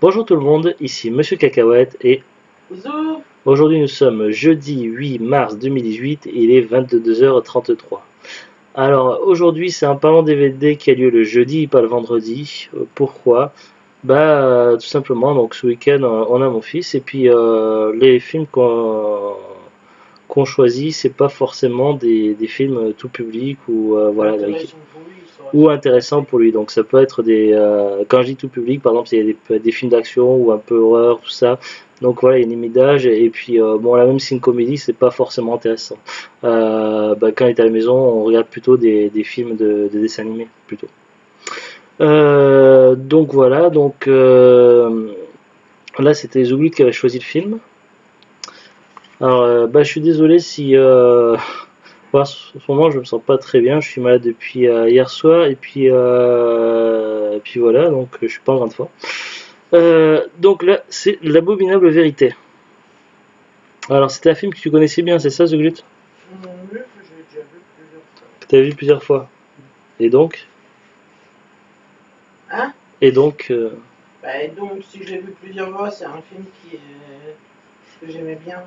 Bonjour tout le monde, ici Monsieur Cacahuète et Bonjour. aujourd'hui nous sommes jeudi 8 mars 2018 et il est 22h33. Alors aujourd'hui c'est un parlant DVD qui a lieu le jeudi, pas le vendredi. Pourquoi? Tout simplement, donc ce week-end on a mon fils et puis les films qu'on choisit c'est pas forcément des films tout public ou voilà Intéressant pour lui, ça. ou intéressant pour lui. Donc ça peut être quand je dis tout public, par exemple, il y a des films d'action ou un peu horreur, tout ça. Donc voilà, il y a une limite d'âge. Et puis bon, là même si une comédie, c'est pas forcément intéressant. Quand il est à la maison, on regarde plutôt des films de dessins animés plutôt. Donc voilà, donc là c'était Zouli qui avait choisi le film. Alors je suis désolé si en ce moment, je me sens pas très bien. Je suis malade depuis hier soir et puis voilà, donc je suis pas en grande forme. Donc là, c'est l'abominable vérité. Alors, c'était un film que tu connaissais bien, c'est ça, The Glut? Oui, que j'ai déjà vu plusieurs fois. Que tu as vu plusieurs fois. Et donc, Hein? et donc, Donc, si je l'ai vu plusieurs fois, c'est un film que j'aimais bien.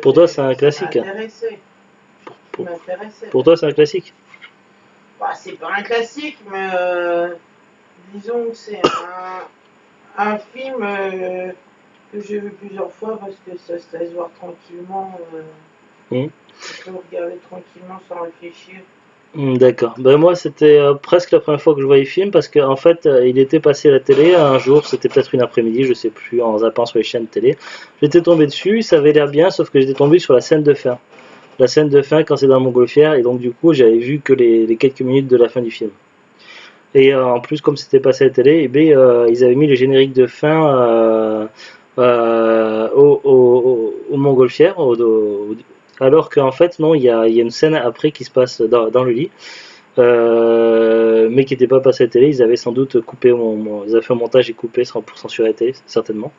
pour toi, c'est un classique. Ça m'intéressait. Qui Pour, m'intéressait. pour toi, c'est un classique. C'est pas un classique, mais disons que c'est un film que j'ai vu plusieurs fois parce que ça se laisse voir tranquillement. Hmm. Tu peux regarder tranquillement sans réfléchir. D'accord. Moi, c'était presque la première fois que je voyais le film parce qu'en fait, il était passé à la télé un jour, c'était peut-être une après-midi, je sais plus, en zappant sur les chaînes de télé. J'étais tombé dessus, ça avait l'air bien, sauf que j'étais tombé sur la scène de fin. La scène de fin quand c'est dans la montgolfière, et donc du coup, j'avais vu que les quelques minutes de la fin du film. Et en plus, comme c'était passé à la télé, ils avaient mis le générique de fin aux montgolfières, alors qu'en fait, non, il y a une scène après qui se passe dans le lit. Mais qui n'était pas passé à la télé. Ils avaient sans doute coupé ils avaient fait un montage et coupé pour censurer la télé, certainement.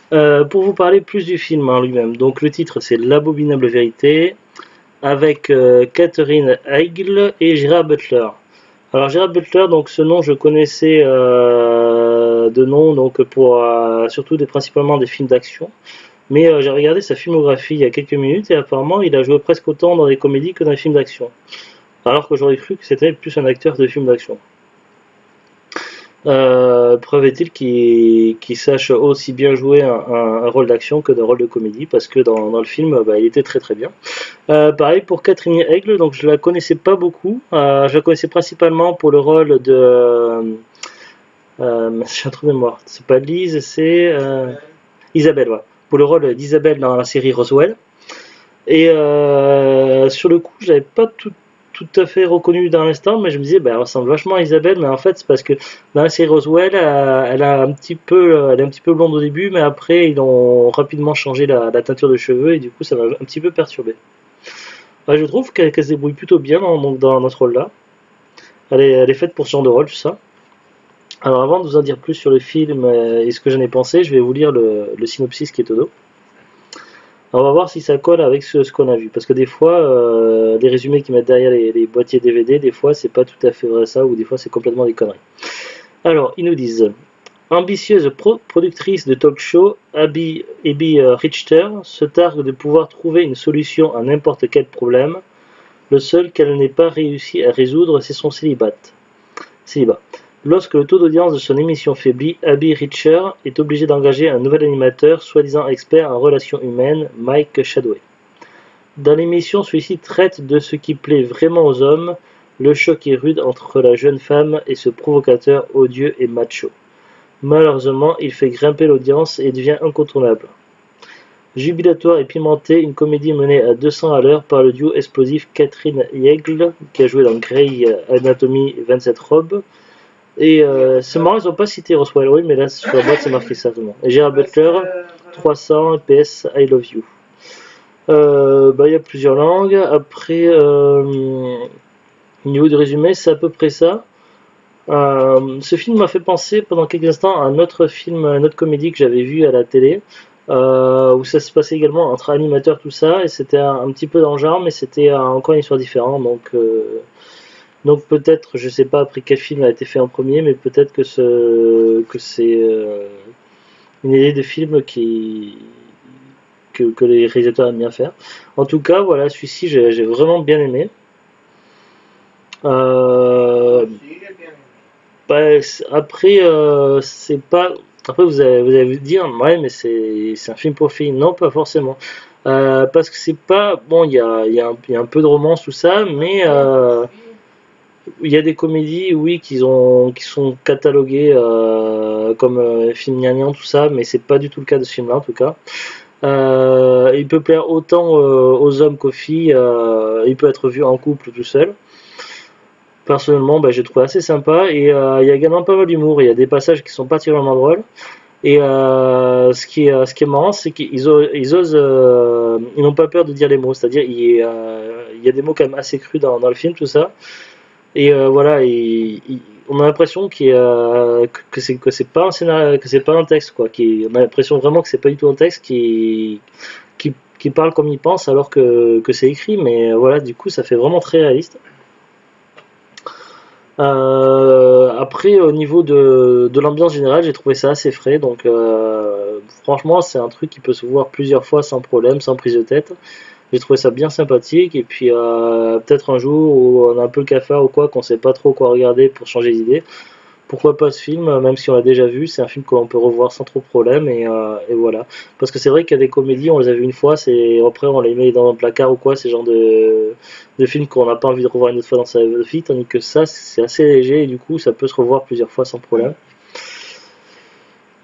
Pour vous parler plus du film en lui-même, donc le titre c'est L'abominable vérité avec Catherine Heigl et Gerard Butler. Alors Gerard Butler, donc ce nom je connaissais de nom donc pour surtout principalement des films d'action. Mais j'ai regardé sa filmographie il y a quelques minutes et apparemment il a joué presque autant dans des comédies que dans des films d'action. Alors que j'aurais cru que c'était plus un acteur de films d'action. Preuve est-il qu'il sache aussi bien jouer un rôle d'action que d'un rôle de comédie, parce que dans le film, il était très très bien. Pareil pour Catherine Hegel, donc je la connaissais pas beaucoup. Je la connaissais principalement pour le rôle de. J'ai un trou de mémoire. C'est pas Lise, c'est Isabelle, ouais. Pour le rôle d'Isabelle dans la série Roswell. Et sur le coup, je l'avais pas tout à fait reconnu dans l'instant, mais je me disais, elle ressemble vachement à Isabelle, mais en fait, c'est parce que dans la série Roswell, elle est un petit peu blonde au début, mais après, ils ont rapidement changé la teinture de cheveux, et du coup, ça m'a un petit peu perturbé. Je trouve qu'elle se débrouille plutôt bien dans ce rôle-là. Elle est faite pour ce genre de rôle, tout ça. Alors, avant de vous en dire plus sur le film et ce que j'en ai pensé, je vais vous lire le synopsis qui est au dos. On va voir si ça colle avec ce qu'on a vu. Parce que des fois, les résumés qu'ils mettent derrière les boîtiers DVD, des fois, c'est pas tout à fait vrai ça, ou des fois, c'est complètement des conneries. Alors, ils nous disent ambitieuse productrice de talk show, Abby Richter se targue de pouvoir trouver une solution à n'importe quel problème. Le seul qu'elle n'ait pas réussi à résoudre, c'est son célibat. Lorsque le taux d'audience de son émission faiblit, Abby Richter est obligée d'engager un nouvel animateur, soi-disant expert en relations humaines, Mike Shadway. Dans l'émission, celui-ci traite de ce qui plaît vraiment aux hommes, le choc est rude entre la jeune femme et ce provocateur odieux et macho. Malheureusement, il fait grimper l'audience et devient incontournable. Jubilatoire et pimentée, une comédie menée à 200 à l'heure par le duo explosif Catherine Hegel, qui a joué dans Grey Anatomy 27 Rob. Et c'est marrant, ils n'ont pas cité Roswell, oui, mais là sur la boîte c'est marqué ça seulement. Et Gerard Butler, 300, PS, I love you. Il y a plusieurs langues. Après, au niveau du résumé, c'est à peu près ça. Ce film m'a fait penser pendant quelques instants à un autre film, une autre comédie que j'avais vu à la télé, où ça se passait également entre animateurs, tout ça, et c'était un petit peu dans le genre, mais c'était encore une histoire différente. Donc peut-être, je sais pas après quel film a été fait en premier, mais peut-être que une idée de film que les réalisateurs aiment bien faire. En tout cas, voilà, celui-ci, j'ai vraiment bien aimé. Moi Euh, aussi, j'ai bien aimé. Bah, après, c'est pas. Après, vous allez vous dire, ouais, mais c'est un film pour filles. Non, pas forcément. Parce que c'est pas. Bon, il y a un peu de romance, tout ça, Un mais film pour filles. il y a des comédies, oui, qui sont cataloguées comme film gnangnan, tout ça, mais c'est pas du tout le cas de ce film-là, en tout cas. Il peut plaire autant aux hommes qu'aux filles. Il peut être vu en couple ou tout seul. Personnellement, bah, j'ai trouvé assez sympa et il y a également pas mal d'humour. Il y a des passages qui sont particulièrement drôles. Et ce qui est marrant, c'est ils n'ont pas peur de dire les mots. C'est-à-dire, il y a des mots quand même assez crus dans le film, tout ça. Et voilà, on a l'impression que c'est pas un scénario, que c'est pas un texte, quoi. On a l'impression vraiment que c'est pas du tout un texte qui parle comme il pense, alors que c'est écrit. Mais voilà, du coup, ça fait vraiment très réaliste. Après, au niveau de l'ambiance générale, j'ai trouvé ça assez frais. Donc, franchement, c'est un truc qui peut se voir plusieurs fois sans problème, sans prise de tête. J'ai trouvé ça bien sympathique. Et puis, peut-être un jour où on a un peu le cafard ou quoi, qu'on sait pas trop quoi regarder pour changer d'idée. Pourquoi pas ce film, même si on l'a déjà vu, c'est un film que l'on peut revoir sans trop de problème, et voilà. Parce que c'est vrai qu'il y a des comédies, on les a vues une fois, après on les met dans un placard ou quoi, c'est genre de films qu'on n'a pas envie de revoir une autre fois dans sa vie, tandis que ça, c'est assez léger, et du coup, ça peut se revoir plusieurs fois sans problème.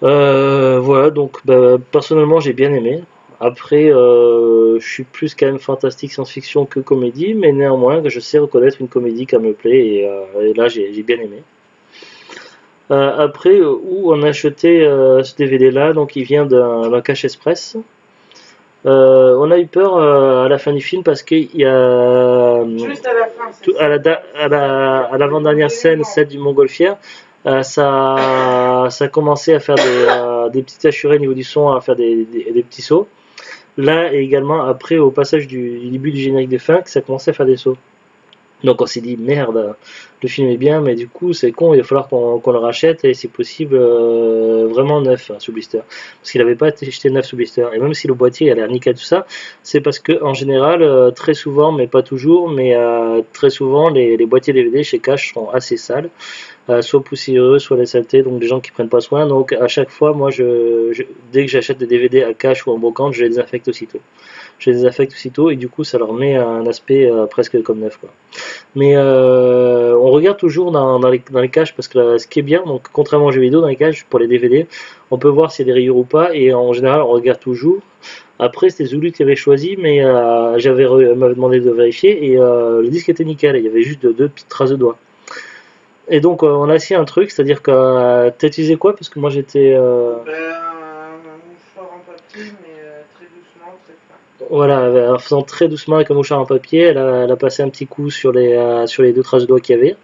Voilà, donc bah, personnellement, j'ai bien aimé. Après, je suis plus quand même fantastique science-fiction que comédie, mais néanmoins, je sais reconnaître une comédie qui me plaît, et là, j'ai bien aimé. Après, où on a acheté ce DVD-là, donc il vient d'un Cache Express. On a eu peur à la fin du film parce qu'il y a Juste à la fin, c'est à ça. à Le l'avant-dernière scène, élément. celle du Montgolfière, ça a commencé à faire des petites hachurées au niveau du son, à faire des petits sauts. Là, et également après, au passage du début du générique de fin, que ça commençait à faire des sauts. Donc on s'est dit merde, le film est bien, mais du coup c'est con, il va falloir qu'on le rachète et c'est possible vraiment neuf sous blister. Parce qu'il n'avait pas été acheté neuf sous blister. Et même si le boîtier a l'air nickel tout ça, c'est parce que en général, très souvent, mais pas toujours, mais très souvent les boîtiers DVD chez Cash sont assez sales, soit poussiéreux, soit les saletés, donc des gens qui prennent pas soin. Donc à chaque fois, moi dès que j'achète des DVD à Cash ou en brocante, je les désinfecte aussitôt. Je les désinfecte aussitôt et du coup ça leur met un aspect presque comme neuf, quoi. Mais on regarde toujours dans les caches parce que ce qui est bien, donc contrairement aux jeux vidéo, dans les caches pour les DVD, on peut voir s'il y a des rayures ou pas et en général on regarde toujours. Après c'était Zulu qui avait choisi, mais elle m'avait demandé de vérifier et le disque était nickel, il y avait juste deux petites traces de doigts. Et donc on a essayé un truc, c'est-à-dire que t'as utilisé quoi? Parce que moi j'étais Ben, un mouchoir en papier, mais très doucement, très fin. voilà, en faisant très doucement avec un mouchoir en papier, elle a passé un petit coup sur les deux traces de doigts qu'il y avait.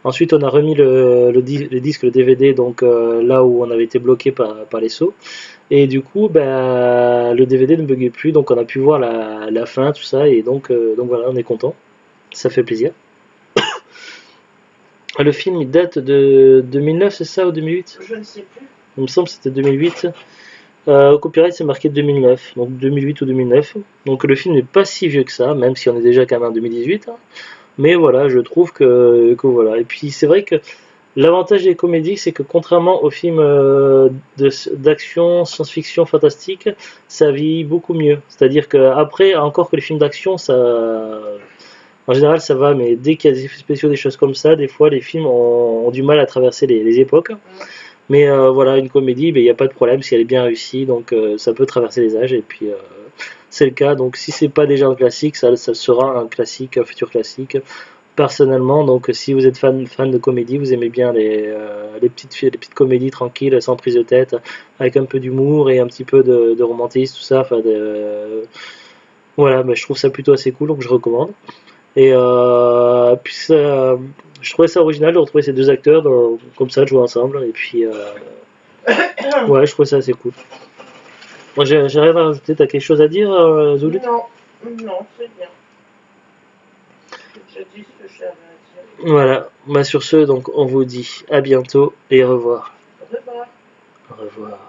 Ensuite, on a remis le disque, le DVD, donc là où on avait été bloqué par les sauts. Et du coup, bah, le DVD ne buguait plus, donc on a pu voir la fin, tout ça, et donc voilà, on est content. Ça fait plaisir. Le film, il date de 2009, c'est ça, ou 2008? Je ne sais plus. Il me semble que c'était 2008. Au copyright, c'est marqué 2009, donc 2008 ou 2009. Donc le film n'est pas si vieux que ça, même si on est déjà quand même en 2018. Hein. Mais voilà, je trouve que voilà. Et puis c'est vrai que l'avantage des comédies, c'est que contrairement aux films d'action, science-fiction, fantastique, ça vieillit beaucoup mieux. C'est-à-dire que après, encore que les films d'action, en général, ça va, mais dès qu'il y a des effets spéciaux, des choses comme ça, des fois, les films ont du mal à traverser les époques. Mais voilà, une comédie, ben, il n'y a pas de problème si elle est bien réussie, donc ça peut traverser les âges. Et puis c'est le cas. Donc si c'est pas déjà un classique, ça sera un classique, un futur classique personnellement. Donc si vous êtes fan de comédie, vous aimez bien les petites comédies tranquilles, sans prise de tête, avec un peu d'humour et un petit peu de romantisme, tout ça. Enfin, voilà, mais je trouve ça plutôt assez cool, donc je recommande. Et puis je trouvais ça original de retrouver ces deux acteurs comme ça, de jouer ensemble. Et puis ouais, je trouvais ça assez cool. Moi, j'arrive à rajouter, t'as quelque chose à dire, Zoulut? Non, non, c'est bien. J'ai dit ce que j'avais à dire. Voilà, bah sur ce, donc on vous dit à bientôt et au revoir. Au revoir. Au revoir.